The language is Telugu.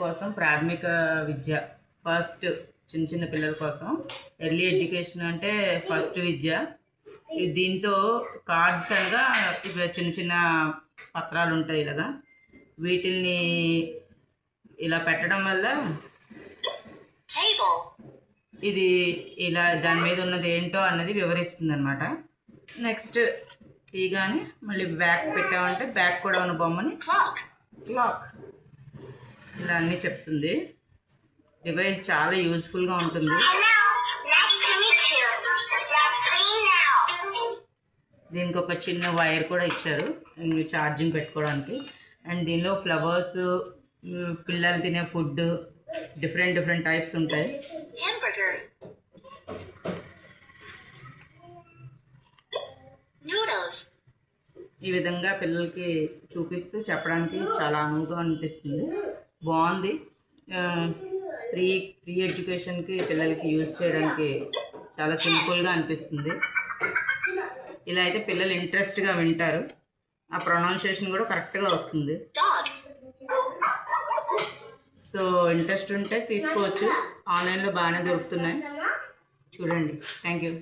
కోసం ప్రాథమిక విద్య ఫస్ట్ చిన్న చిన్న పిల్లల కోసం ఎర్లీ ఎడ్యుకేషన్ అంటే ఫస్ట్ విద్య. దీంతో కార్డ్స్ అనగా ఇవి చిన్న చిన్న పత్రాలు ఉంటాయి కదా, వీటిల్ని ఇలా పెట్టడం వల్ల ఇది ఇలా దాని మీద ఉన్నది ఏంటో అన్నది వివరిస్తుంది అనమాట. నెక్స్ట్ తీగానే మళ్ళీ బ్యాక్ పెట్టామంటే బ్యాక్ కూడా ఉన్న బొమ్మని క్లాక్ ఇలా అన్నీ చెప్తుంది. డివైస్ చాలా యూజ్ఫుల్గా ఉంటుంది. దీనికి ఒక చిన్న వైర్ కూడా ఇచ్చారు ఛార్జింగ్ పెట్టుకోవడానికి. అండ్ దీనిలో ఫ్లవర్స్, పిల్లలు తినే ఫుడ్, డిఫరెంట్ టైప్స్ ఉంటాయి. ఈ విధంగా పిల్లలకి చూపిస్తూ చెప్పడానికి చాలా అనువుగా అనిపిస్తుంది. బాగుంది. ప్రీ ఎడ్యుకేషన్కి పిల్లలకి యూజ్ చేయడానికి చాలా సింపుల్గా అనిపిస్తుంది. ఇలా అయితే పిల్లలు ఇంట్రెస్ట్గా వింటారు. ఆ ప్రొనౌన్సియేషన్ కూడా కరెక్ట్గా వస్తుంది. సో ఇంట్రెస్ట్ ఉంటే తీసుకోవచ్చు. ఆన్లైన్లో బాగానే దొరుకుతున్నాయి, చూడండి. Thank you.